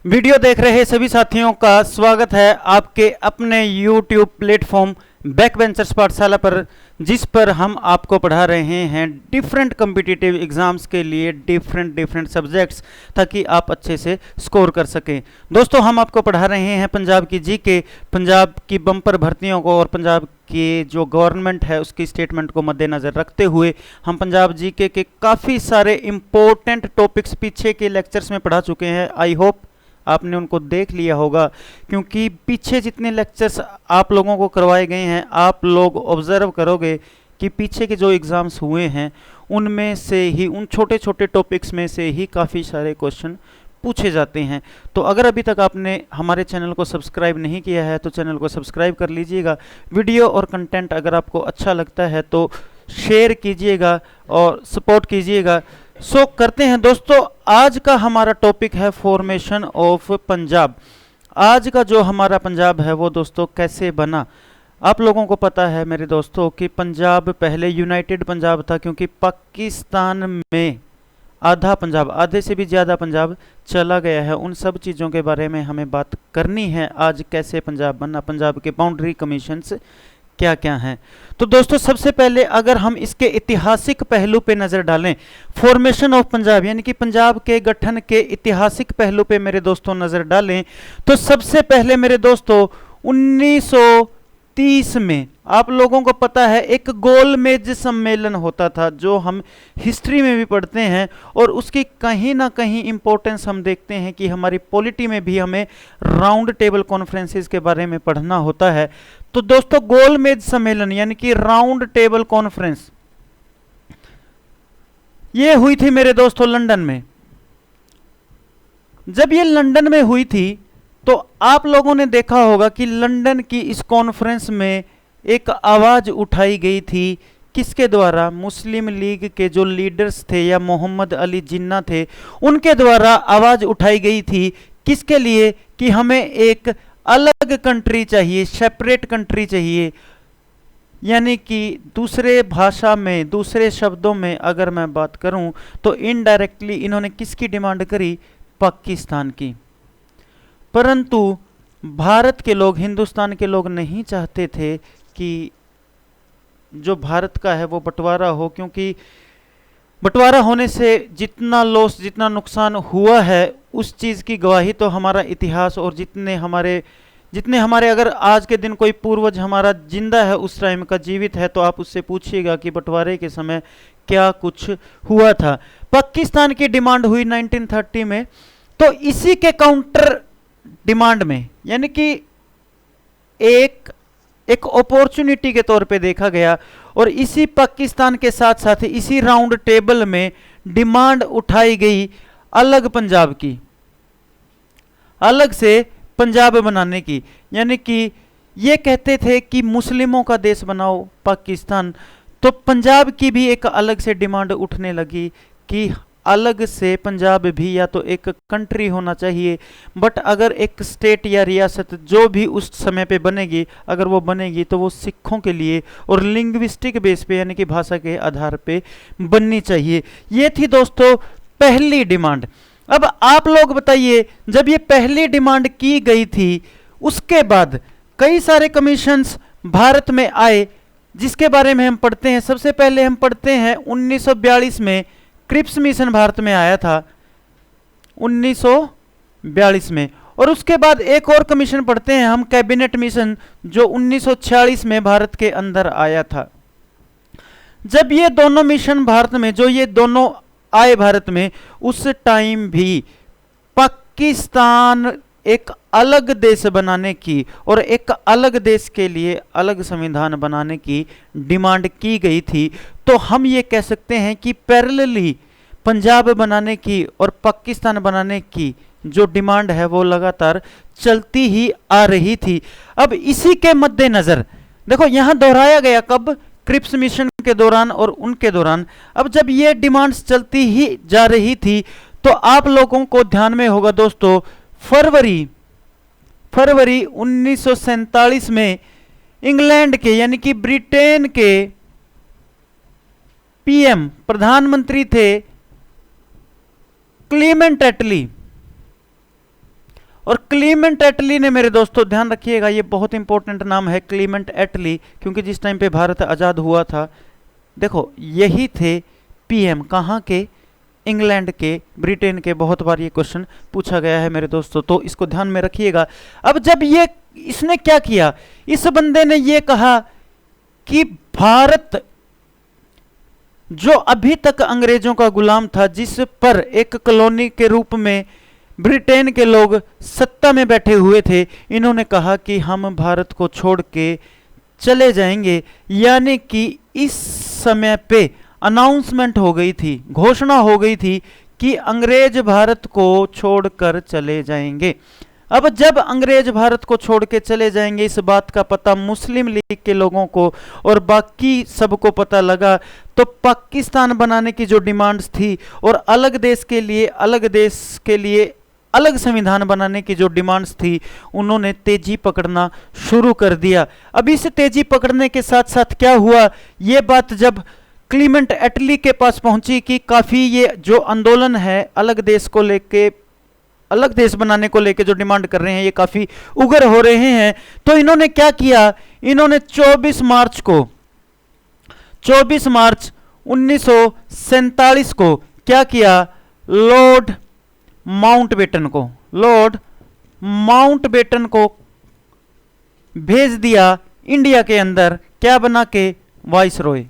Video देख रहे सभी साथियों का स्वागत है आपके अपने YouTube प्लेटफॉर्म बैक बेंचर्स पाठशाला पर, जिस पर हम आपको पढ़ा रहे हैं डिफरेंट कॉम्पिटिटिव एग्जाम्स के लिए डिफरेंट सब्जेक्ट्स, ताकि आप अच्छे से स्कोर कर सकें। दोस्तों, हम आपको पढ़ा रहे हैं पंजाब की जीके, पंजाब की बम्पर भर्तियों को और पंजाब की जो गवर्नमेंट है उसकी स्टेटमेंट को मद्देनज़र रखते हुए हम पंजाब जीके के काफ़ी सारे इंपॉर्टेंट टॉपिक्स पीछे के लेक्चर्स में पढ़ा चुके हैं। आई होप आपने उनको देख लिया होगा, क्योंकि पीछे जितने लेक्चर्स आप लोगों को करवाए गए हैं, आप लोग ऑब्जर्व करोगे कि पीछे के जो एग्ज़ाम्स हुए हैं उनमें से ही, उन छोटे छोटे टॉपिक्स में से ही काफ़ी सारे क्वेश्चन पूछे जाते हैं। तो अगर अभी तक आपने हमारे चैनल को सब्सक्राइब नहीं किया है तो चैनल को सब्सक्राइब कर लीजिएगा। वीडियो और कंटेंट अगर आपको अच्छा लगता है तो शेयर कीजिएगा और सपोर्ट कीजिएगा। सो करते हैं दोस्तों, आज का हमारा टॉपिक है फॉर्मेशन ऑफ पंजाब। आज का जो हमारा पंजाब है वो दोस्तों कैसे बना। आप लोगों को पता है मेरे दोस्तों कि पंजाब पहले यूनाइटेड पंजाब था, क्योंकि पाकिस्तान में आधा पंजाब, आधे से भी ज़्यादा पंजाब चला गया है। उन सब चीज़ों के बारे में हमें बात करनी है आज, कैसे पंजाब बना, पंजाब के बाउंड्री कमीशंस क्या क्या हैं। तो दोस्तों, सबसे पहले अगर हम इसके ऐतिहासिक पहलू पे नज़र डालें, फॉर्मेशन ऑफ पंजाब यानी कि पंजाब के गठन के ऐतिहासिक पहलू पे मेरे दोस्तों नज़र डालें, तो सबसे पहले मेरे दोस्तों 1930 में आप लोगों को पता है एक गोलमेज सम्मेलन होता था, जो हम हिस्ट्री में भी पढ़ते हैं और उसकी कहीं ना कहीं इंपॉर्टेंस हम देखते हैं कि हमारी पॉलिटी में भी हमें राउंड टेबल कॉन्फ्रेंसेस के बारे में पढ़ना होता है। तो दोस्तों, गोलमेज सम्मेलन यानी कि राउंड टेबल कॉन्फ्रेंस ये हुई थी मेरे दोस्तों लंदन में। जब ये लंदन में हुई थी तो आप लोगों ने देखा होगा कि लंदन की इस कॉन्फ्रेंस में एक आवाज़ उठाई गई थी, किसके द्वारा? मुस्लिम लीग के जो लीडर्स थे या मोहम्मद अली जिन्ना थे, उनके द्वारा आवाज़ उठाई गई थी। किसके लिए? कि हमें एक अलग कंट्री चाहिए, सेपरेट कंट्री चाहिए। यानी कि दूसरे भाषा में, दूसरे शब्दों में अगर मैं बात करूं तो इनडायरेक्टली इन्होंने किसकी डिमांड करी? पाकिस्तान की। परंतु भारत के लोग, हिंदुस्तान के लोग नहीं चाहते थे कि जो भारत का है वो बंटवारा हो, क्योंकि बंटवारा होने से जितना लॉस, जितना नुकसान हुआ है उस चीज़ की गवाही तो हमारा इतिहास और जितने हमारे अगर आज के दिन कोई पूर्वज हमारा जिंदा है, उस टाइम का जीवित है, तो आप उससे पूछिएगा कि बंटवारे के समय क्या कुछ हुआ था। पाकिस्तान की डिमांड हुई 1930 में। तो इसी के काउंटर डिमांड में, यानी कि एक अपॉर्चुनिटी के तौर पे देखा गया और इसी पाकिस्तान के साथ साथ इसी राउंड टेबल में डिमांड उठाई गई अलग पंजाब की, अलग से पंजाब बनाने की। यानी कि ये कहते थे कि मुस्लिमों का देश बनाओ पाकिस्तान, तो पंजाब की भी एक अलग से डिमांड उठने लगी कि अलग से पंजाब भी या तो एक कंट्री होना चाहिए, बट अगर एक स्टेट या रियासत जो भी उस समय पे बनेगी, अगर वो बनेगी तो वो सिखों के लिए और लिंग्विस्टिक बेस पे यानी कि भाषा के आधार पे बननी चाहिए। ये थी दोस्तों पहली डिमांड। अब आप लोग बताइए, जब ये पहली डिमांड की गई थी उसके बाद कई सारे कमीशंस भारत में आए, जिसके बारे में हम पढ़ते हैं। सबसे पहले हम पढ़ते हैं 1942 में क्रिप्स मिशन भारत में आया था, 1942 में। और उसके बाद एक और कमीशन पढ़ते हैं हम, कैबिनेट मिशन, जो 1946 में भारत के अंदर आया था। जब ये दोनों मिशन भारत में, जो ये दोनों आए भारत में, उस टाइम भी पाकिस्तान एक अलग देश बनाने की और एक अलग देश के लिए अलग संविधान बनाने की डिमांड की गई थी। तो हम ये कह सकते हैं कि पैरेलली पंजाब बनाने की और पाकिस्तान बनाने की जो डिमांड है वो लगातार चलती ही आ रही थी। अब इसी के मद्देनजर देखो, यहां दोहराया गया कब? क्रिप्स मिशन के दौरान और उनके दौरान। अब जब ये डिमांड्स चलती ही जा रही थी तो आप लोगों को ध्यान में होगा दोस्तों, फरवरी 1947 में इंग्लैंड के यानी कि ब्रिटेन के पीएम, प्रधानमंत्री थे क्लीमेंट एटली। और क्लीमेंट एटली ने मेरे दोस्तों ध्यान रखिएगा, ये बहुत इंपॉर्टेंट नाम है क्लीमेंट एटली, क्योंकि जिस टाइम पे भारत आज़ाद हुआ था, देखो यही थे पीएम, कहाँ के, इंग्लैंड के, ब्रिटेन के। बहुत बार ये क्वेश्चन पूछा गया है मेरे दोस्तों, तो इसको ध्यान में रखिएगा। अब जब ये इसने क्या किया, इस बंदे ने ये कहा कि भारत जो अभी तक अंग्रेजों का गुलाम था, जिस पर एक कॉलोनी के रूप में ब्रिटेन के लोग सत्ता में बैठे हुए थे, इन्होंने कहा कि हम भारत को छोड़ के चले जाएंगे। यानी कि इस समय पे अनाउंसमेंट हो गई थी, घोषणा हो गई थी कि अंग्रेज भारत को छोड़कर चले जाएंगे। अब जब अंग्रेज भारत को छोड़ के चले जाएंगे, इस बात का पता मुस्लिम लीग के लोगों को और बाकी सबको पता लगा, तो पाकिस्तान बनाने की जो डिमांड्स थी और अलग देश के लिए अलग संविधान बनाने की जो डिमांड्स थी, उन्होंने तेजी पकड़ना शुरू कर दिया। अब इस तेजी पकड़ने के साथ साथ क्या हुआ, ये बात जब क्लीमेंट एटली के पास पहुंची कि काफी ये जो आंदोलन है अलग देश को लेके, अलग देश बनाने को लेके जो डिमांड कर रहे हैं, ये काफी उग्र हो रहे हैं, तो इन्होंने क्या किया, इन्होंने 24 मार्च 1947 को क्या किया, लॉर्ड माउंटबेटन को भेज दिया इंडिया के अंदर, क्या बना के, वाइसरॉय।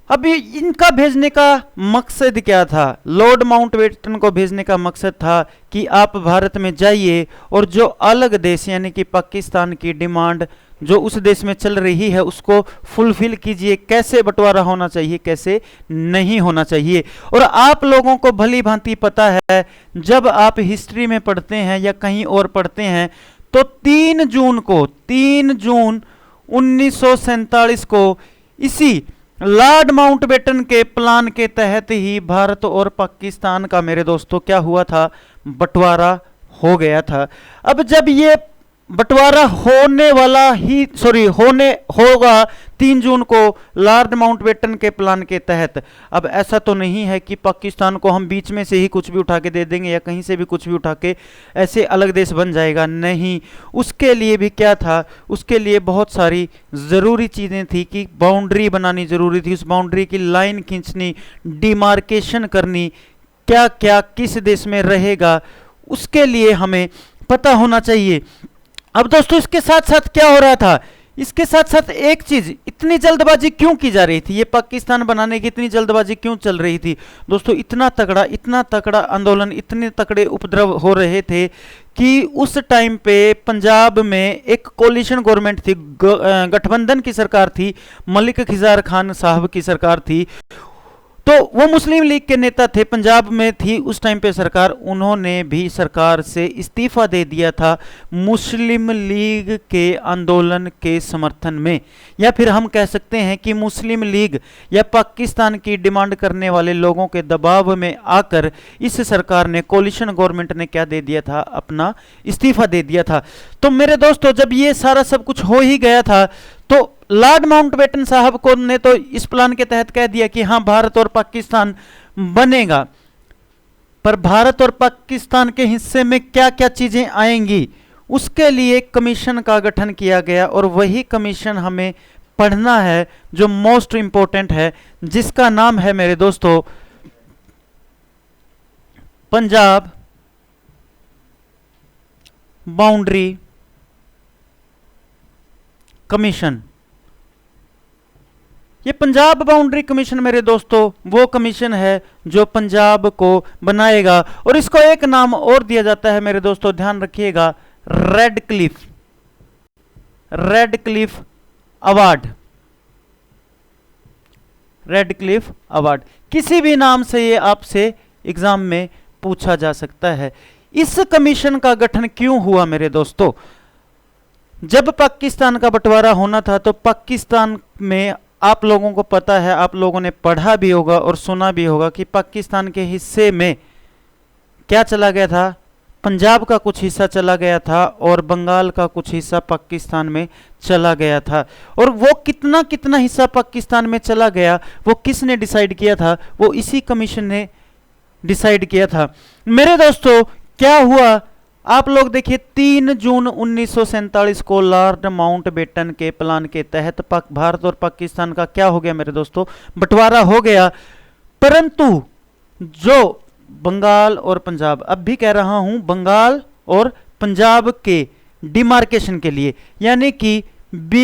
अब इनका भेजने का मकसद क्या था, लॉर्ड माउंटबेटन को भेजने का मकसद था कि आप भारत में जाइए और जो अलग देश यानी कि पाकिस्तान की डिमांड जो उस देश में चल रही है उसको फुलफिल कीजिए, कैसे बंटवारा होना चाहिए, कैसे नहीं होना चाहिए। और आप लोगों को भली भांति पता है, जब आप हिस्ट्री में पढ़ते हैं या कहीं और पढ़ते हैं, तो 3 जून 1947 को इसी लॉर्ड माउंटबेटन के प्लान के तहत ही भारत और पाकिस्तान का मेरे दोस्तों क्या हुआ था, बंटवारा हो गया था। अब जब ये बंटवारा होगा 3 जून को लॉर्ड माउंटबेटन के प्लान के तहत। अब ऐसा तो नहीं है कि पाकिस्तान को हम बीच में से ही कुछ भी उठा के दे देंगे या कहीं से भी कुछ भी उठा के ऐसे अलग देश बन जाएगा, नहीं। उसके लिए भी क्या था, उसके लिए बहुत सारी ज़रूरी चीज़ें थी कि बाउंड्री बनानी ज़रूरी थी, उस बाउंड्री की लाइन खींचनी, डिमार्केशन करनी, क्या क्या किस देश में रहेगा, उसके लिए हमें पता होना चाहिए। अब दोस्तों इसके साथ साथ क्या हो रहा था, इसके साथ साथ एक चीज, इतनी जल्दबाजी क्यों की जा रही थी, ये पाकिस्तान बनाने की इतनी जल्दबाजी क्यों चल रही थी दोस्तों। इतना तगड़ा आंदोलन, इतने तगड़े उपद्रव हो रहे थे कि उस टाइम पे पंजाब में एक कोलिशन गवर्नमेंट थी, गठबंधन की सरकार थी, मलिक खिजार खान साहब की सरकार थी। तो वो मुस्लिम लीग के नेता थे, पंजाब में थी उस टाइम पे सरकार, उन्होंने भी सरकार से इस्तीफा दे दिया था मुस्लिम लीग के आंदोलन के समर्थन में। या फिर हम कह सकते हैं कि मुस्लिम लीग या पाकिस्तान की डिमांड करने वाले लोगों के दबाव में आकर इस सरकार ने, कोलिशन गवर्नमेंट ने क्या दे दिया था, अपना इस्तीफा दे दिया था। तो मेरे दोस्तों जब ये सारा सब कुछ हो ही गया था, तो लॉर्ड माउंटबेटन साहब को ने तो इस प्लान के तहत कह दिया कि हाँ भारत और पाकिस्तान बनेगा, पर भारत और पाकिस्तान के हिस्से में क्या क्या चीजें आएंगी उसके लिए कमीशन का गठन किया गया। और वही कमीशन हमें पढ़ना है जो मोस्ट इंपॉर्टेंट है, जिसका नाम है मेरे दोस्तों पंजाब बाउंड्री कमीशन। ये पंजाब बाउंड्री कमीशन मेरे दोस्तों वो कमीशन है जो पंजाब को बनाएगा, और इसको एक नाम और दिया जाता है मेरे दोस्तों, ध्यान रखिएगा, रेडक्लिफ अवार्ड। किसी भी नाम से ये आपसे एग्जाम में पूछा जा सकता है। इस कमीशन का गठन क्यों हुआ मेरे दोस्तों, जब पाकिस्तान का बंटवारा होना था तो पाकिस्तान में आप लोगों को पता है, आप लोगों ने पढ़ा भी होगा और सुना भी होगा कि पाकिस्तान के हिस्से में क्या चला गया था, पंजाब का कुछ हिस्सा चला गया था और बंगाल का कुछ हिस्सा पाकिस्तान में चला गया था। और वो कितना कितना हिस्सा पाकिस्तान में चला गया वो किसने डिसाइड किया था, वो इसी कमीशन ने डिसाइड किया था। मेरे दोस्तों क्या हुआ, आप लोग देखिए 3 जून 1947 को लॉर्ड माउंटबेटन के प्लान के तहत भारत और पाकिस्तान का क्या हो गया मेरे दोस्तों, बंटवारा हो गया। परंतु जो बंगाल और पंजाब, अब भी कह रहा हूं बंगाल और पंजाब के डिमार्केशन के लिए, यानी कि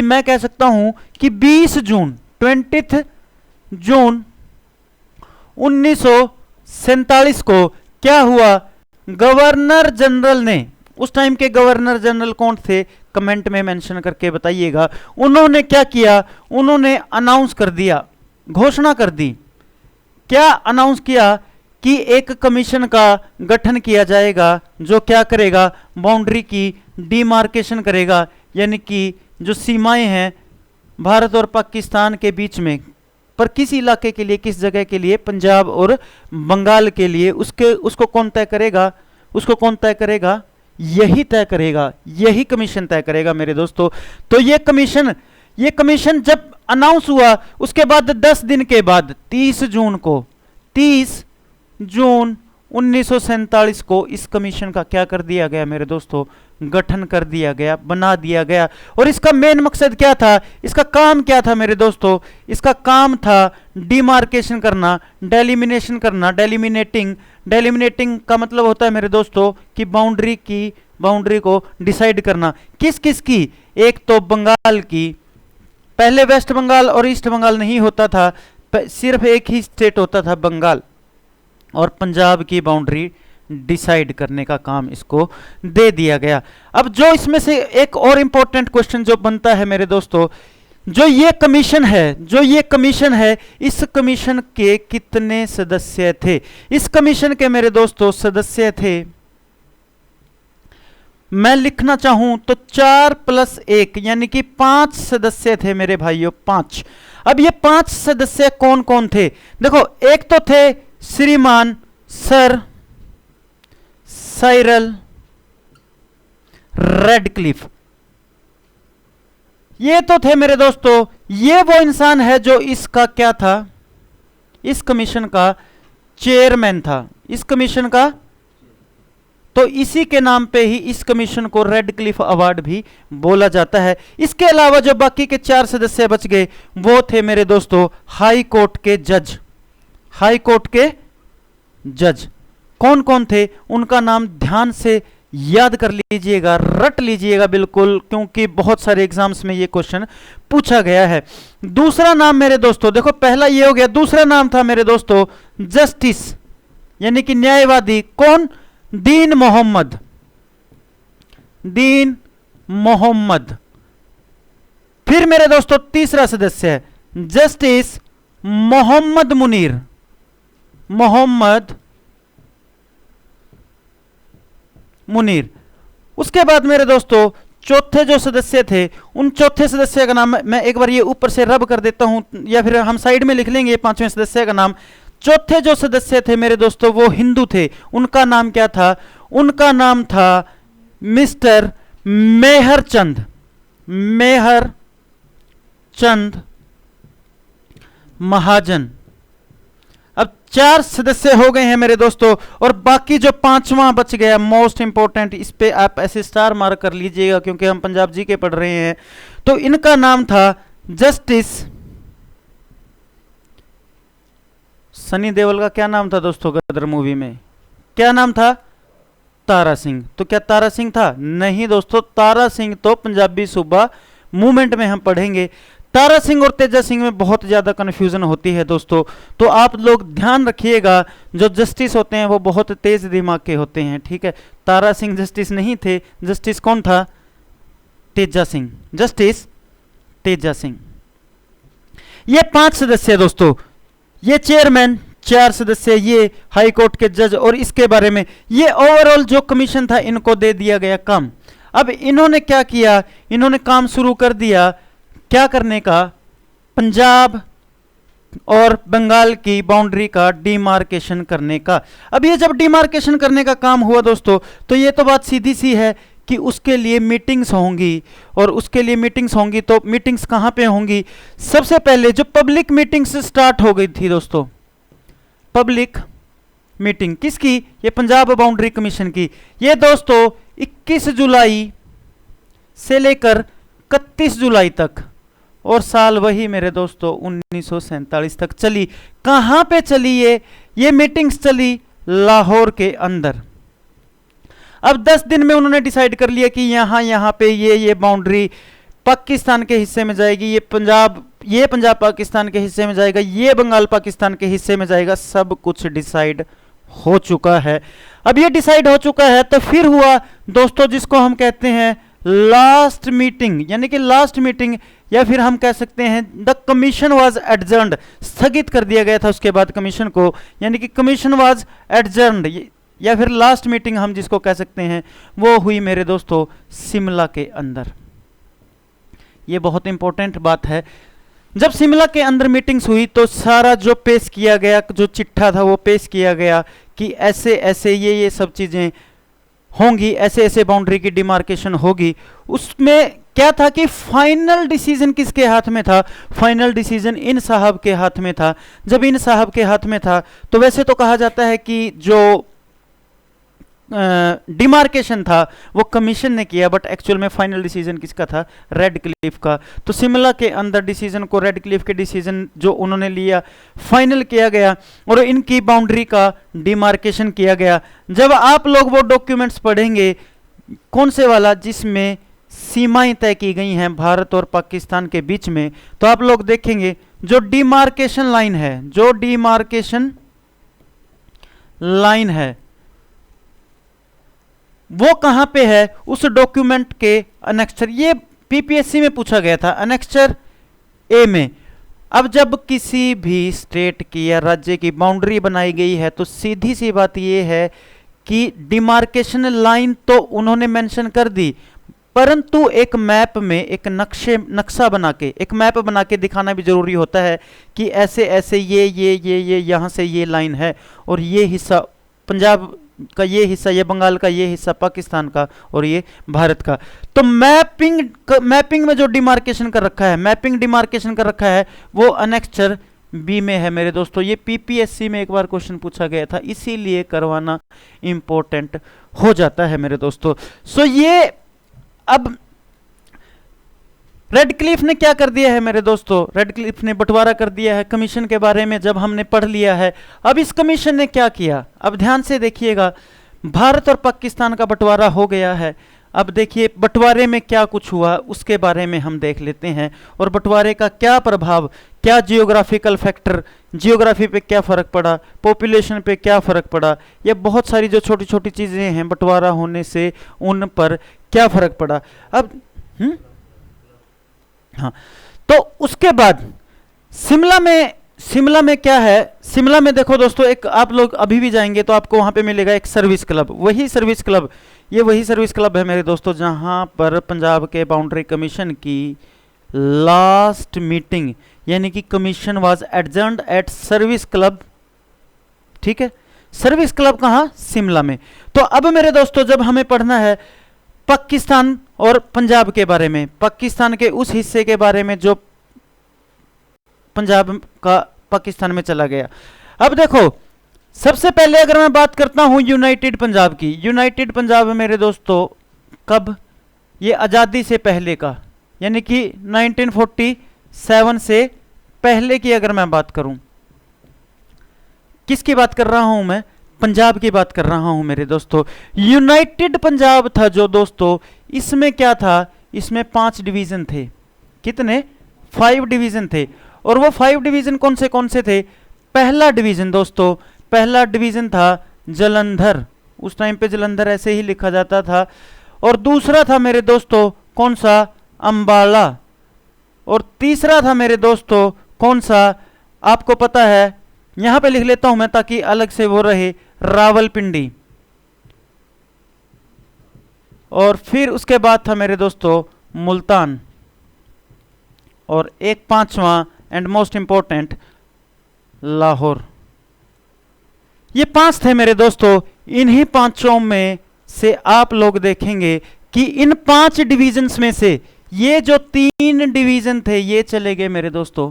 मैं कह सकता हूं कि 20 जून 20 जून 1947 को क्या हुआ, गवर्नर जनरल ने, उस टाइम के गवर्नर जनरल कौन थे, कमेंट में मेंशन करके बताइएगा। उन्होंने क्या किया, उन्होंने अनाउंस कर दिया, घोषणा कर दी, क्या अनाउंस किया कि एक कमीशन का गठन किया जाएगा जो क्या करेगा, बाउंड्री की डिमार्केशन करेगा, यानी कि जो सीमाएं हैं भारत और पाकिस्तान के बीच में, पर किस इलाके के लिए, किस जगह के लिए, पंजाब और बंगाल के लिए, उसको कौन तय करेगा, उसको कौन तय करेगा, यही तय करेगा, यही कमीशन तय करेगा मेरे दोस्तों। तो ये कमीशन जब अनाउंस हुआ, उसके बाद 10 दिन के बाद 30 जून 1947 को इस कमीशन का क्या कर दिया गया मेरे दोस्तों, गठन कर दिया गया, बना दिया गया। और इसका मेन मकसद क्या था, इसका काम क्या था मेरे दोस्तों, इसका काम था डिमार्केशन करना, डेलिमिनेशन करना, डेलिमिनेटिंग का मतलब होता है मेरे दोस्तों कि बाउंड्री को डिसाइड करना, किस किस की, एक तो बंगाल की, पहले वेस्ट बंगाल और ईस्ट बंगाल नहीं होता था, सिर्फ एक ही स्टेट होता था बंगाल, और पंजाब की बाउंड्री डिसाइड करने का काम इसको दे दिया गया। अब जो इसमें से एक और इंपॉर्टेंट क्वेश्चन जो बनता है मेरे दोस्तों, जो ये कमीशन है, इस कमीशन के कितने सदस्य थे, इस कमीशन के मेरे दोस्तों सदस्य थे, मैं लिखना चाहूं तो 4+1 यानी कि 5 सदस्य थे मेरे भाइयों, 5। अब ये 5 सदस्य कौन कौन थे, देखो, एक तो थे श्रीमान सर साइरल रेडक्लिफ, ये तो थे मेरे दोस्तों, ये वो इंसान है जो इसका क्या था, इस कमीशन का चेयरमैन था, इस कमीशन का, तो इसी के नाम पे ही इस कमीशन को रेडक्लिफ अवार्ड भी बोला जाता है। इसके अलावा जो बाकी के 4 सदस्य बच गए वो थे मेरे दोस्तों हाई कोर्ट के जज। हाई कोर्ट के जज कौन कौन थे, उनका नाम ध्यान से याद कर लीजिएगा, रट लीजिएगा बिल्कुल, क्योंकि बहुत सारे एग्जाम्स में ये क्वेश्चन पूछा गया है। दूसरा नाम मेरे दोस्तों, देखो पहला ये हो गया, दूसरा नाम था मेरे दोस्तों जस्टिस यानी कि न्यायवादी, कौन, दीन मोहम्मद। फिर मेरे दोस्तों तीसरा सदस्य है जस्टिस मोहम्मद मुनीर। उसके बाद मेरे दोस्तों चौथे जो सदस्य थे, उन चौथे सदस्य का नाम मैं एक बार ये ऊपर से रब कर देता हूं, या फिर हम साइड में लिख लेंगे 5वें सदस्य का नाम। चौथे जो सदस्य थे मेरे दोस्तों वो हिंदू थे, उनका नाम क्या था, उनका नाम था मिस्टर मेहरचंद महाजन। अब 4 सदस्य हो गए हैं मेरे दोस्तों, और बाकी जो 5वां बच गया, मोस्ट इंपॉर्टेंट, इस पे आप ऐसे स्टार मार्क कर लीजिएगा क्योंकि हम पंजाब जी के पढ़ रहे हैं। तो इनका नाम था जस्टिस, सनी देओल का क्या नाम था दोस्तों गदर मूवी में, क्या नाम था, तारा सिंह। तो क्या तारा सिंह था, नहीं दोस्तों, तारा सिंह तो पंजाबी सूबा मूवमेंट में हम पढ़ेंगे। तारा सिंह और तेजा सिंह में बहुत ज्यादा कंफ्यूजन होती है दोस्तों, तो आप लोग ध्यान रखिएगा, जो जस्टिस होते हैं वो बहुत तेज दिमाग के होते हैं, ठीक है। तारा सिंह जस्टिस नहीं थे, जस्टिस कौन था, तेजा सिंह, जस्टिस तेजा सिंह। ये 5 सदस्य दोस्तों, ये चेयरमैन, 4 सदस्य, ये हाई कोर्ट के जज, और इसके बारे में ये ओवरऑल जो कमीशन था इनको दे दिया गया काम। अब इन्होंने क्या किया, इन्होंने काम शुरू कर दिया क्या करने का, पंजाब और बंगाल की बाउंड्री का डिमार्केशन करने का। अब ये जब डिमार्केशन करने का काम हुआ दोस्तों, तो ये तो बात सीधी सी है कि उसके लिए मीटिंग्स होंगी, और उसके लिए मीटिंग्स होंगी तो मीटिंग्स कहाँ पे होंगी, सबसे पहले जो पब्लिक मीटिंग्स स्टार्ट हो गई थी दोस्तों, पब्लिक मीटिंग किसकी, ये पंजाब बाउंड्री कमीशन की। ये दोस्तों 21 जुलाई से लेकर 31 जुलाई तक, और साल वही मेरे दोस्तों 1947 तक चली। कहां पे चली ये मीटिंग्स चली लाहौर के अंदर। अब 10 दिन में उन्होंने डिसाइड कर लिया कि यहां पे ये बाउंड्री पाकिस्तान के हिस्से में जाएगी, ये पंजाब पाकिस्तान के हिस्से में जाएगा, ये बंगाल पाकिस्तान के हिस्से में जाएगा। सब कुछ डिसाइड हो चुका है। अब ये डिसाइड हो चुका है तो फिर हुआ दोस्तों जिसको हम कहते हैं लास्ट मीटिंग, यानी कि लास्ट मीटिंग, या फिर हम कह सकते हैं द कमीशन वाज एडजर्न्ड, स्थगित कर दिया गया था उसके बाद कमीशन को, यानी कि कमीशन वाज एडजर्न्ड, या फिर लास्ट मीटिंग हम जिसको कह सकते हैं वो हुई मेरे दोस्तों शिमला के अंदर। ये बहुत इंपॉर्टेंट बात है। जब शिमला के अंदर मीटिंग्स हुई तो सारा जो पेश किया गया, जो चिट्ठा था वो पेश किया गया कि ऐसे ऐसे ये सब चीजें होंगी, ऐसे ऐसे बाउंड्री की डिमार्केशन होगी। उसमें क्या था कि फाइनल डिसीजन किसके हाथ में था? फाइनल डिसीजन इन साहब के हाथ में था। जब इन साहब के हाथ में था तो वैसे तो कहा जाता है कि जो डिमार्केशन था वो कमीशन ने किया, बट एक्चुअल में फाइनल डिसीजन किसका था? रेड क्लिफ का। तो शिमला के अंदर डिसीजन को, रेड क्लिफ के डिसीजन जो उन्होंने लिया, फाइनल किया गया और इनकी बाउंड्री का डिमार्केशन किया गया। जब आप लोग वो डॉक्यूमेंट्स पढ़ेंगे, कौन से वाला जिसमें सीमाएं तय की गई हैं भारत और पाकिस्तान के बीच में, तो आप लोग देखेंगे जो डिमार्केशन लाइन है, जो डिमार्केशन लाइन है वो कहां पे है? उस डॉक्यूमेंट के अनेक्चर, ये पीपीएससी में पूछा गया था, अनेक्चर ए में। अब जब किसी भी स्टेट की या राज्य की बाउंड्री बनाई गई है तो सीधी सी बात यह है कि डिमार्केशन लाइन तो उन्होंने मेंशन कर दी, परंतु एक मैप में एक नक्शा बना के, एक मैप बना के दिखाना भी जरूरी होता है कि ऐसे ऐसे ये यहां से ये लाइन है और ये हिस्सा पंजाब का, ये हिस्सा ये बंगाल का, ये हिस्सा पाकिस्तान का और ये भारत का। तो मैपिंग में जो डिमार्केशन कर रखा है, मैपिंग डिमार्केशन कर रखा है वो अनेक्चर बी में है मेरे दोस्तों। ये पीपीएससी में एक बार क्वेश्चन पूछा गया था, इसीलिए करवाना इंपॉर्टेंट हो जाता है मेरे दोस्तों। सो ये अब रेड क्लिफ ने क्या कर दिया है मेरे दोस्तों? रेड क्लिफ ने बंटवारा कर दिया है। कमीशन के बारे में जब हमने पढ़ लिया है, अब इस कमीशन ने क्या किया? अब ध्यान से देखिएगा, भारत और पाकिस्तान का बंटवारा हो गया है। अब देखिए बंटवारे में क्या कुछ हुआ उसके बारे में हम देख लेते हैं, और बंटवारे का क्या प्रभाव, क्या जियोग्राफिकल फैक्टर, जियोग्राफी पे क्या फर्क पड़ा, पॉपुलेशन पे क्या फर्क पड़ा, ये बहुत सारी जो छोटी छोटी चीजें हैं बंटवारा होने से उन पर क्या फर्क पड़ा। अब हाँ, तो उसके बाद शिमला में क्या है? शिमला में देखो दोस्तों, एक आप लोग अभी भी जाएंगे तो आपको वहां पे मिलेगा एक सर्विस क्लब। वही सर्विस क्लब, ये वही सर्विस क्लब है मेरे दोस्तों जहां पर पंजाब के बाउंड्री कमीशन की लास्ट मीटिंग, यानी कि commission was adjourned at Service Club. ठीक है, सर्विस क्लब कहां? शिमला में। तो अब मेरे दोस्तों जब हमें पढ़ना है पाकिस्तान और पंजाब के बारे में, पाकिस्तान के उस हिस्से के बारे में जो पंजाब का पाकिस्तान में चला गया। अब देखो सबसे पहले अगर मैं बात करता हूं यूनाइटेड पंजाब की, यूनाइटेड पंजाब मेरे दोस्तों कब? ये आज़ादी से पहले का, यानी कि 1947 से पहले की अगर मैं बात करूं, किसकी बात कर रहा हूं मैं? पंजाब की बात कर रहा हूं मेरे दोस्तों। यूनाइटेड पंजाब था जो दोस्तों, इसमें क्या था? इसमें 5 डिवीजन थे। कितने? 5 डिवीजन थे। और वो 5 डिवीजन कौन से थे? पहला डिवीजन दोस्तों, पहला डिवीजन था जलंधर, उस टाइम पे जलंधर ऐसे ही लिखा जाता था। और दूसरा था मेरे दोस्तों कौन सा? अंबाला। और तीसरा था मेरे दोस्तों कौन सा? आपको पता है, यहां पे लिख लेता हूं मैं ताकि अलग से वो रहे, रावलपिंडी। और फिर उसके बाद था मेरे दोस्तों मुल्तान, और एक 5वां एंड मोस्ट इंपॉर्टेंट लाहौर। ये 5 थे मेरे दोस्तों। इन्हीं 5 में से आप लोग देखेंगे कि इन 5 डिवीजन्स में से ये जो 3 डिवीजन थे ये चले गए मेरे दोस्तों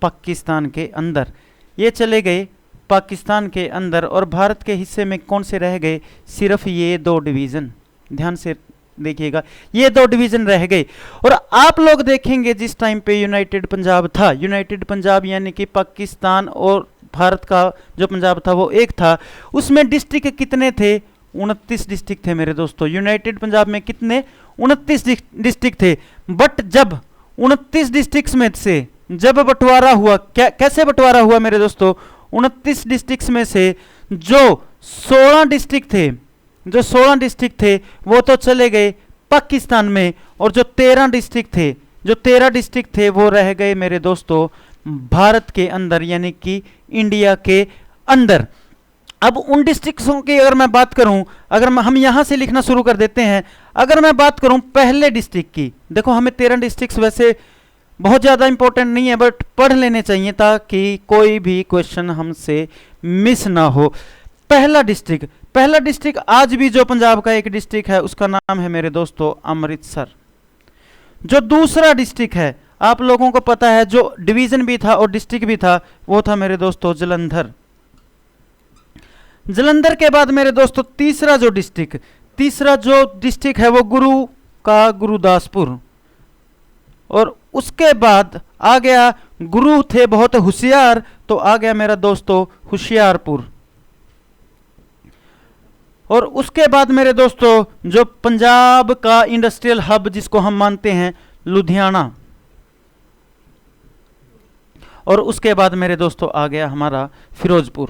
पाकिस्तान के अंदर, ये चले गए पाकिस्तान के अंदर। और भारत के हिस्से में कौन से रह गए? सिर्फ ये 2 डिवीजन, ध्यान से देखिएगा, ये 2 डिवीजन रह गए। और आप लोग देखेंगे जिस टाइम पे यूनाइटेड पंजाब था, यूनाइटेड पंजाब यानी कि पाकिस्तान और भारत का जो पंजाब था वो एक था, उसमें डिस्ट्रिक्ट कितने थे? 29 डिस्ट्रिक्ट थे मेरे दोस्तों। यूनाइटेड पंजाब में कितने? 29 डिस्ट्रिक्ट थे। बट जब 29 डिस्ट्रिक्ट में से जब बंटवारा हुआ, कैसे बंटवारा हुआ मेरे दोस्तों? 29 डिस्ट्रिक्ट में से जो 16 डिस्ट्रिक्ट थे, जो 16 डिस्ट्रिक्ट थे वो तो चले गए पाकिस्तान में, और जो 13 डिस्ट्रिक्ट थे, जो 13 डिस्ट्रिक्ट थे वो रह गए मेरे दोस्तों भारत के अंदर, यानी कि इंडिया के अंदर। अब उन डिस्ट्रिक्ट्सों की अगर मैं बात करूं, अगर हम यहां से लिखना शुरू कर देते हैं, अगर मैं बात करूं पहले डिस्ट्रिक्ट की, देखो हमें 13 डिस्ट्रिक्ट्स वैसे बहुत ज़्यादा इंपॉर्टेंट नहीं है, बट पढ़ लेने चाहिए ताकि कोई भी क्वेश्चन हमसे मिस ना हो। पहला डिस्ट्रिक्ट आज भी जो पंजाब का एक डिस्ट्रिक्ट है उसका नाम है मेरे दोस्तों अमृतसर। जो दूसरा डिस्ट्रिक्ट है आप लोगों को पता है, जो डिवीजन भी था और डिस्ट्रिक्ट भी था, वो था मेरे दोस्तों जलंधर। जलंधर के बाद मेरे दोस्तों तीसरा जो डिस्ट्रिक्ट है वो गुरु का गुरुदासपुर, और उसके बाद आ गया, गुरु थे बहुत होशियार तो आ गया मेरा दोस्तों होशियारपुर। और उसके बाद मेरे दोस्तों जो पंजाब का इंडस्ट्रियल हब जिसको हम मानते हैं लुधियाना, और उसके बाद मेरे दोस्तों आ गया हमारा फिरोजपुर।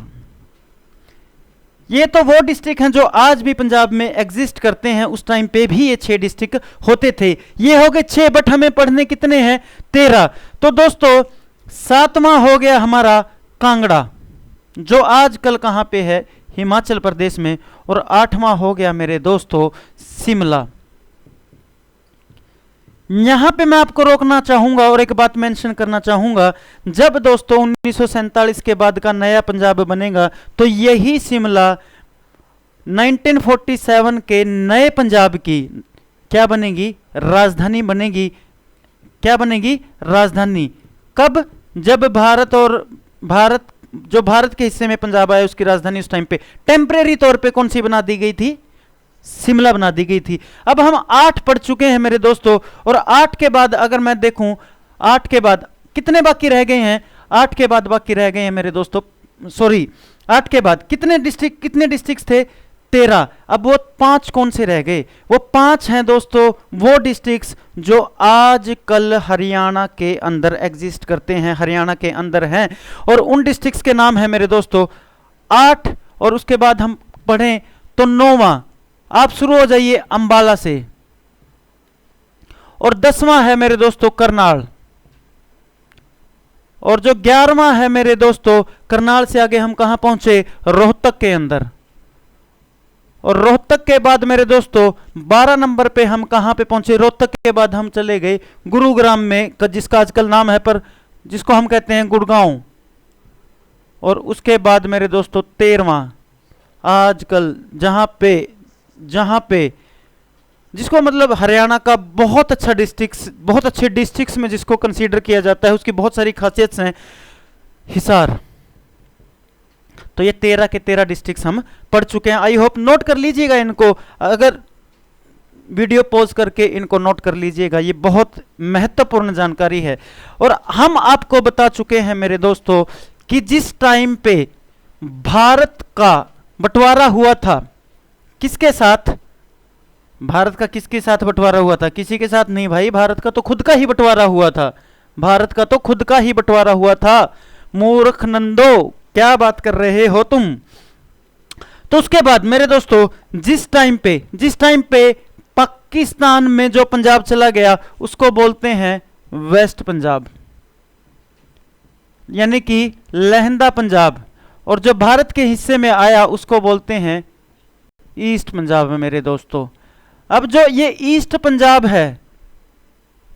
ये तो वो डिस्ट्रिक्ट हैं जो आज भी पंजाब में एग्जिस्ट करते हैं, उस टाइम पे भी ये 6 डिस्ट्रिक्ट होते थे। ये हो गए 6, बट हमें पढ़ने कितने हैं? 13। तो दोस्तों 7वां हो गया हमारा कांगड़ा, जो आजकल कहां पे है? हिमाचल प्रदेश में। और 8वां हो गया मेरे दोस्तों शिमला। यहां पे मैं आपको रोकना चाहूंगा और एक बात मेंशन करना चाहूंगा, जब दोस्तों 1947 के बाद का नया पंजाब बनेगा तो यही शिमला 1947 के नए पंजाब की क्या बनेगी? राजधानी बनेगी। क्या बनेगी? राजधानी। कब? जब भारत के हिस्से में पंजाब आया उसकी राजधानी उस टाइम पे टेम्परेरी तौर पे कौन सी बना दी गई थी? शिमला बना दी गई थी। अब हम 8 पढ़ चुके हैं मेरे दोस्तों, और 8 के बाद अगर मैं देखूं, 8 के बाद कितने बाकी रह गए हैं? 8 के बाद बाकी रह गए हैं मेरे दोस्तों, सॉरी 8 के बाद कितने डिस्ट्रिक्ट थे? 13। अब वो 5 कौन से रह गए? वो 5 हैं दोस्तों वो डिस्ट्रिक्ट्स जो आज कल हरियाणा के अंदर एग्जिस्ट करते हैं, हरियाणा के अंदर हैं, और उन डिस्ट्रिक्ट्स के नाम है मेरे दोस्तों 8। और उसके बाद हम पढ़ें तो 9वां, आप शुरू हो जाइए अंबाला से, और 10वां है मेरे दोस्तों करनाल, और जो 11वां है मेरे दोस्तों करनाल से आगे हम कहां पहुंचे? रोहतक के अंदर। और रोहतक के बाद मेरे दोस्तों 12 नंबर पे हम कहां पे पहुंचे? रोहतक के बाद हम चले गए गुरुग्राम में, जिसका आजकल नाम है पर जिसको हम कहते हैं गुड़गांव। और उसके बाद मेरे दोस्तों 13वां आजकल जहां पे जिसको मतलब हरियाणा का बहुत अच्छे डिस्ट्रिक्ट्स में जिसको कंसीडर किया जाता है, उसकी बहुत सारी खासियत हैं, हिसार। तो ये 13 के 13 डिस्ट्रिक्ट्स हम पढ़ चुके हैं। आई होप नोट कर लीजिएगा इनको, अगर वीडियो पॉज करके इनको नोट कर लीजिएगा, ये बहुत महत्वपूर्ण जानकारी है। और हम आपको बता चुके हैं मेरे दोस्तों कि जिस टाइम पे भारत का बंटवारा हुआ था, किसके साथ? भारत का किसके साथ बंटवारा हुआ था? किसी के साथ नहीं भाई, भारत का तो खुद का ही बंटवारा हुआ था। भारत का तो खुद का ही बंटवारा हुआ था। मूर्ख नंदो, क्या बात कर रहे हो तुम? तो उसके बाद मेरे दोस्तों जिस टाइम पे पाकिस्तान में जो पंजाब चला गया उसको बोलते हैं वेस्ट पंजाब, यानी कि लहंदा पंजाब। और जो भारत के हिस्से में आया उसको बोलते हैं ईस्ट पंजाब मेरे दोस्तों। अब जो ये ईस्ट पंजाब है,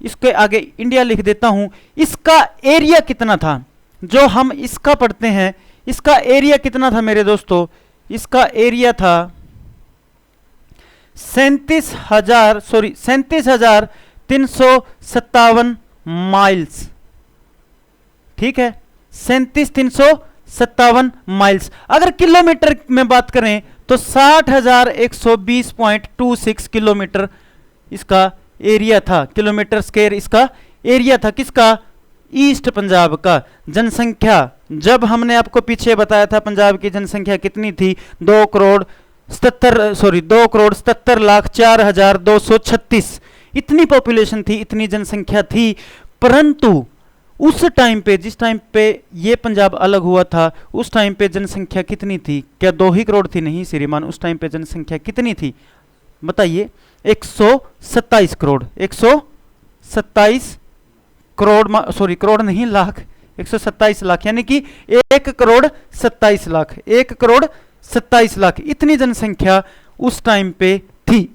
इसके आगे इंडिया लिख देता हूं, इसका एरिया कितना था? जो हम इसका पढ़ते हैं, इसका एरिया कितना था मेरे दोस्तों? इसका एरिया था 37,357 माइल्स। ठीक है, 37,357 माइल्स। अगर किलोमीटर में बात करें तो 60,120.26 किलोमीटर इसका एरिया था, किलोमीटर स्क्वायर इसका एरिया था। किसका? ईस्ट पंजाब का। जनसंख्या, जब हमने आपको पीछे बताया था पंजाब की जनसंख्या कितनी थी, 2,77,04,236 इतनी पॉपुलेशन थी, इतनी जनसंख्या थी। परंतु उस टाइम पे, जिस टाइम पे ये पंजाब अलग हुआ था, उस टाइम पे जनसंख्या कितनी थी? क्या 2 ही करोड़ थी? नहीं श्रीमान, उस टाइम पे जनसंख्या कितनी थी बताइए? 127 करोड़। 127 करोड़, सॉरी करोड़ नहीं, लाख। 127 लाख, यानी कि 1 करोड़ 27 लाख, 1 करोड़ 27 लाख इतनी जनसंख्या उस टाइम पे थी।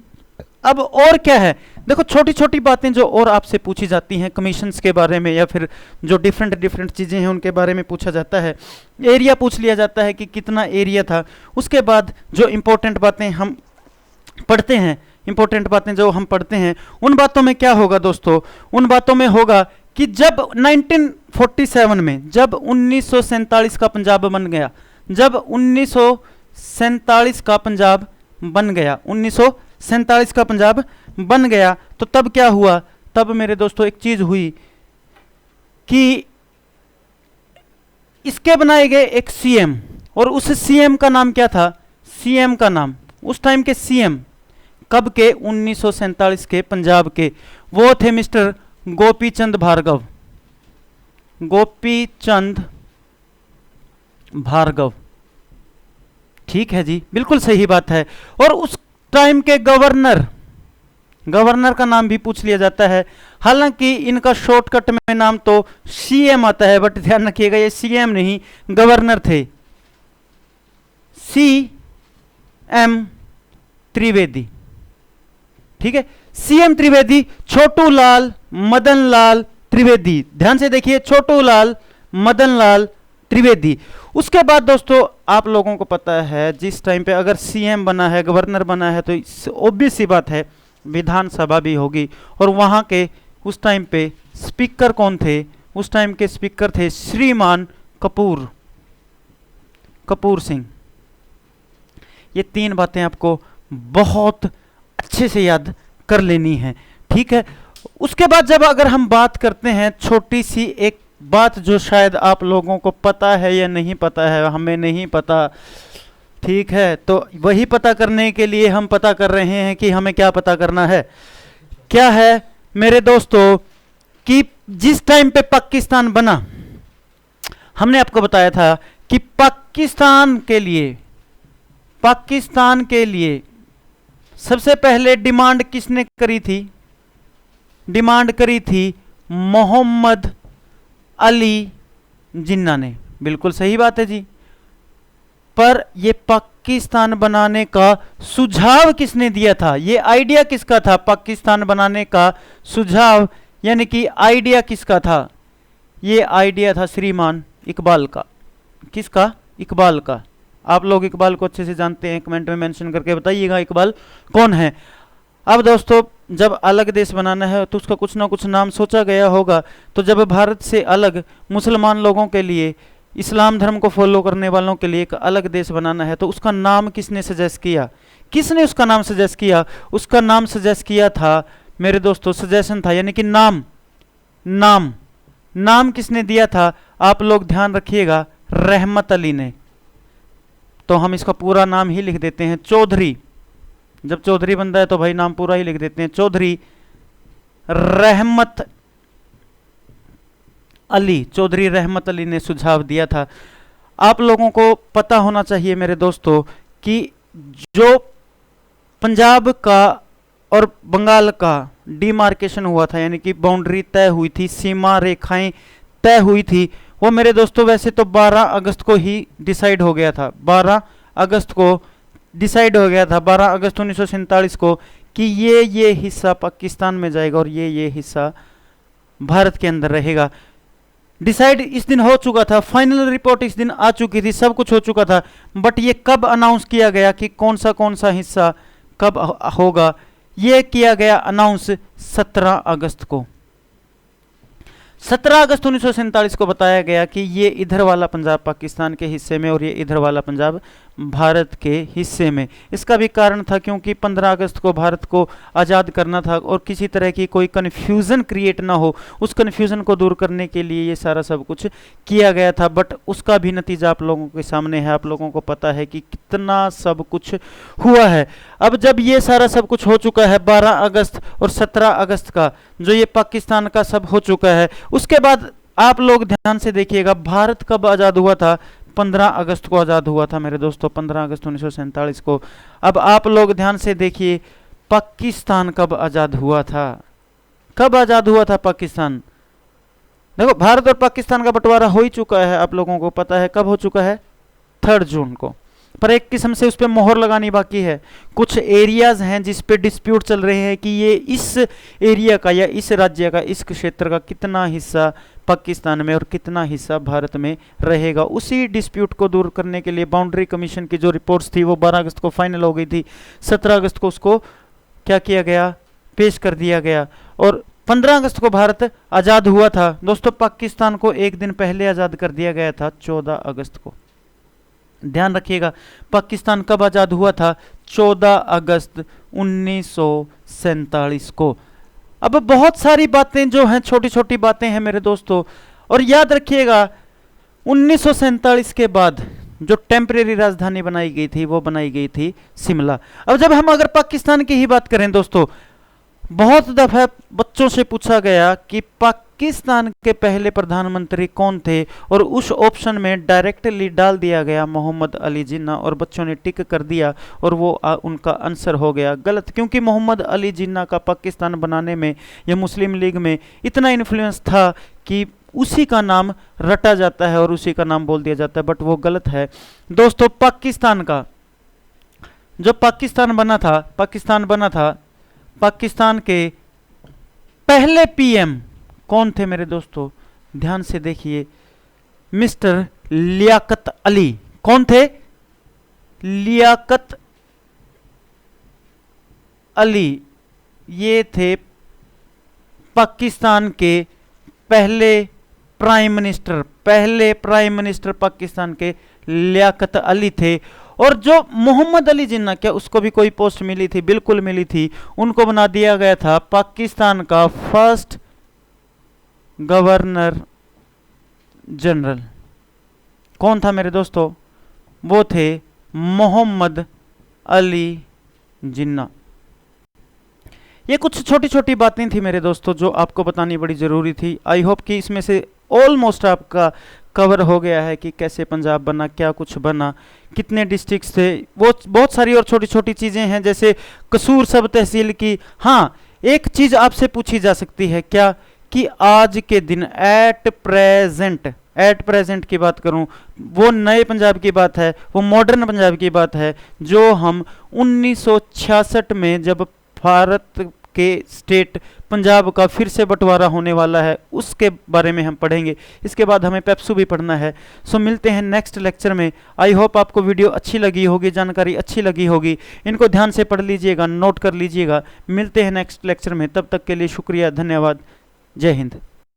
अब और क्या है, देखो छोटी छोटी बातें जो और आपसे पूछी जाती हैं कमीशंस के बारे में, या फिर जो डिफरेंट चीज़ें हैं उनके बारे में पूछा जाता है। एरिया पूछ लिया जाता है कि कितना एरिया था। उसके बाद जो इंपॉर्टेंट बातें हम पढ़ते हैं, इंपॉर्टेंट बातें जो हम पढ़ते हैं, उन बातों में क्या होगा दोस्तों? उन बातों में होगा कि जब 1947 में, जब 1947 का पंजाब बन गया, जब 1947 का पंजाब बन गया, 1947 का पंजाब बन गया, तो तब क्या हुआ? तब मेरे दोस्तों एक चीज हुई कि इसके बनाए गए एक सीएम, और उस सीएम का नाम क्या था? सीएम का नाम, उस टाइम के सीएम कब के? 1947 के पंजाब के, वो थे मिस्टर गोपीचंद भार्गव। गोपीचंद भार्गव, ठीक है जी, बिल्कुल सही बात है। और उस टाइम के गवर्नर, गवर्नर का नाम भी पूछ लिया जाता है। हालांकि इनका शॉर्टकट में नाम तो सीएम आता है, बट ध्यान रखिएगा ये सीएम नहीं, गवर्नर थे। सीएम त्रिवेदी, ठीक है, सीएम त्रिवेदी, छोटू लाल मदन लाल त्रिवेदी। ध्यान से देखिए, छोटू लाल मदन लाल त्रिवेदी। उसके बाद दोस्तों आप लोगों को पता है, जिस टाइम पे अगर सीएम बना है, गवर्नर बना है, तो ऑब्वियस सी बात है विधानसभा भी होगी। और वहां के उस टाइम पे स्पीकर कौन थे? उस टाइम के स्पीकर थे श्रीमान कपूर, कपूर सिंह। ये 3 बातें आपको बहुत अच्छे से याद कर लेनी है, ठीक है। उसके बाद जब अगर हम बात करते हैं, छोटी सी एक बात जो शायद आप लोगों को पता है या नहीं पता है, हमें नहीं पता, ठीक है, तो वही पता करने के लिए हम पता कर रहे हैं कि हमें क्या पता करना है। क्या है मेरे दोस्तों कि जिस टाइम पे पाकिस्तान बना, हमने आपको बताया था कि पाकिस्तान के लिए सबसे पहले डिमांड किसने करी थी? डिमांड करी थी मोहम्मद अली जिन्ना ने। बिल्कुल सही बात है जी। पर ये पाकिस्तान बनाने का सुझाव किसने दिया था? ये आइडिया किसका था? पाकिस्तान बनाने का सुझाव यानी कि आइडिया किसका था? ये आइडिया था श्रीमान इकबाल का। किसका? इकबाल का। आप लोग इकबाल को अच्छे से जानते हैं, कमेंट में मेंशन करके बताइएगा इकबाल कौन है। अब दोस्तों जब अलग देश बनाना है तो उसका कुछ ना कुछ नाम सोचा गया होगा। तो जब भारत से अलग मुसलमान लोगों के लिए, इस्लाम धर्म को फॉलो करने वालों के लिए एक अलग देश बनाना है, तो उसका नाम किसने सजेस्ट किया? किसने उसका नाम सजेस्ट किया? उसका नाम सजेस्ट किया था मेरे दोस्तों, सजेशन था यानी कि नाम किसने दिया था? आप लोग ध्यान रखिएगा, रहमत अली ने। तो हम इसका पूरा नाम ही लिख देते हैं चौधरी। जब चौधरी बनता है तो भाई नाम पूरा ही लिख देते हैं, चौधरी रहमत अली। चौधरी रहमत अली ने सुझाव दिया था। आप लोगों को पता होना चाहिए मेरे दोस्तों कि जो पंजाब का और बंगाल का डिमार्केशन हुआ था, यानी कि बाउंड्री तय हुई थी, सीमा रेखाएं तय हुई थी, वो मेरे दोस्तों वैसे तो 12 अगस्त को ही डिसाइड हो गया था। 12 अगस्त को डिसाइड हो गया था, 12 अगस्त 1947 को, कि ये हिस्सा पाकिस्तान में जाएगा और ये हिस्सा भारत के अंदर रहेगा। डिसाइड इस दिन हो चुका था, फाइनल रिपोर्ट इस दिन आ चुकी थी, सब कुछ हो चुका था। बट ये कब अनाउंस किया गया कि कौन सा हिस्सा कब होगा? ये किया गया अनाउंस 17 अगस्त को। 17 अगस्त 1947 को बताया गया कि ये इधर वाला पंजाब पाकिस्तान के हिस्से में और ये इधर वाला पंजाब भारत के हिस्से में। इसका भी कारण था क्योंकि 15 अगस्त को भारत को आज़ाद करना था और किसी तरह की कोई कन्फ्यूज़न क्रिएट ना हो, उस कन्फ्यूज़न को दूर करने के लिए ये सारा सब कुछ किया गया था। बट उसका भी नतीजा आप लोगों के सामने है, आप लोगों को पता है कि कितना सब कुछ हुआ है। अब जब ये सारा सब कुछ हो चुका है 12 अगस्त और 17 अगस्त का जो ये पाकिस्तान का सब हो चुका है, उसके बाद आप लोग ध्यान से देखिएगा भारत कब आज़ाद हुआ था। 15 अगस्त को आज़ाद हुआ था मेरे दोस्तों, 15 अगस्त 1947 को। अब आप लोग ध्यान से देखिए पाकिस्तान कब आज़ाद हुआ था। कब आज़ाद हुआ था पाकिस्तान? देखो भारत और पाकिस्तान का बंटवारा हो ही चुका है, आप लोगों को पता है कब हो चुका है, 3 जून को। पर एक किस्म से उस पर मोहर लगानी बाकी है। कुछ एरियाज हैं जिस पे डिस्प्यूट चल रहे हैं कि ये इस एरिया का या इस राज्य का, इस क्षेत्र का कितना हिस्सा पाकिस्तान में और कितना हिस्सा भारत में रहेगा। उसी डिस्प्यूट को दूर करने के लिए बाउंड्री कमीशन की जो रिपोर्ट्स थी वो 12 अगस्त को फाइनल हो गई थी। 17 अगस्त को उसको क्या किया गया, पेश कर दिया गया। और 15 अगस्त को भारत आज़ाद हुआ था दोस्तों। पाकिस्तान को एक दिन पहले आज़ाद कर दिया गया था, 14 अगस्त को। ध्यान रखिएगा पाकिस्तान कब आज़ाद हुआ था, 14 अगस्त 1947 को। अब बहुत सारी बातें जो हैं छोटी छोटी बातें हैं मेरे दोस्तों, और याद रखिएगा 1947 के बाद जो टेम्परेरी राजधानी बनाई गई थी वो बनाई गई थी शिमला। अब जब हम अगर पाकिस्तान की ही बात करें दोस्तों, बहुत दफा बच्चों से पूछा गया कि पाकिस्तान के पहले प्रधानमंत्री कौन थे, और उस ऑप्शन में डायरेक्टली डाल दिया गया मोहम्मद अली जिन्ना, और बच्चों ने टिक कर दिया और वो उनका आंसर हो गया गलत। क्योंकि मोहम्मद अली जिन्ना का पाकिस्तान बनाने में या मुस्लिम लीग में इतना इन्फ्लुएंस था कि उसी का नाम रटा जाता है और उसी का नाम बोल दिया जाता है, बट वो गलत है दोस्तों। पाकिस्तान का जो पाकिस्तान बना था, पाकिस्तान के पहले पीएम कौन थे मेरे दोस्तों? ध्यान से देखिए, मिस्टर लियाकत अली। कौन थे? लियाकत अली। ये थे पाकिस्तान के पहले प्राइम मिनिस्टर पाकिस्तान के लियाकत अली थे। और जो मोहम्मद अली जिन्ना, क्या उसको भी कोई पोस्ट मिली थी? बिल्कुल मिली थी। उनको बना दिया गया था पाकिस्तान का फर्स्ट गवर्नर जनरल। कौन था मेरे दोस्तों? वो थे मोहम्मद अली जिन्ना। ये कुछ छोटी छोटी बातें थी मेरे दोस्तों जो आपको बतानी बड़ी ज़रूरी थी। आई होप कि इसमें से ऑलमोस्ट आपका कवर हो गया है कि कैसे पंजाब बना, क्या कुछ बना, कितने डिस्ट्रिक्ट्स थे, वो बहुत सारी और छोटी छोटी चीज़ें हैं जैसे कसूर सब तहसील की। हाँ, एक चीज़ आपसे पूछी जा सकती है क्या, कि आज के दिन एट प्रेजेंट की बात करूं, वो नए पंजाब की बात है, वो मॉडर्न पंजाब की बात है, जो हम 1966 में जब भारत के स्टेट पंजाब का फिर से बंटवारा होने वाला है उसके बारे में हम पढ़ेंगे। इसके बाद हमें पेप्सू भी पढ़ना है। सो मिलते हैं नेक्स्ट लेक्चर में। आई होप आपको वीडियो अच्छी लगी होगी, जानकारी अच्छी लगी होगी। इनको ध्यान से पढ़ लीजिएगा, नोट कर लीजिएगा। मिलते हैं नेक्स्ट लेक्चर में, तब तक के लिए शुक्रिया, धन्यवाद, जय हिंद।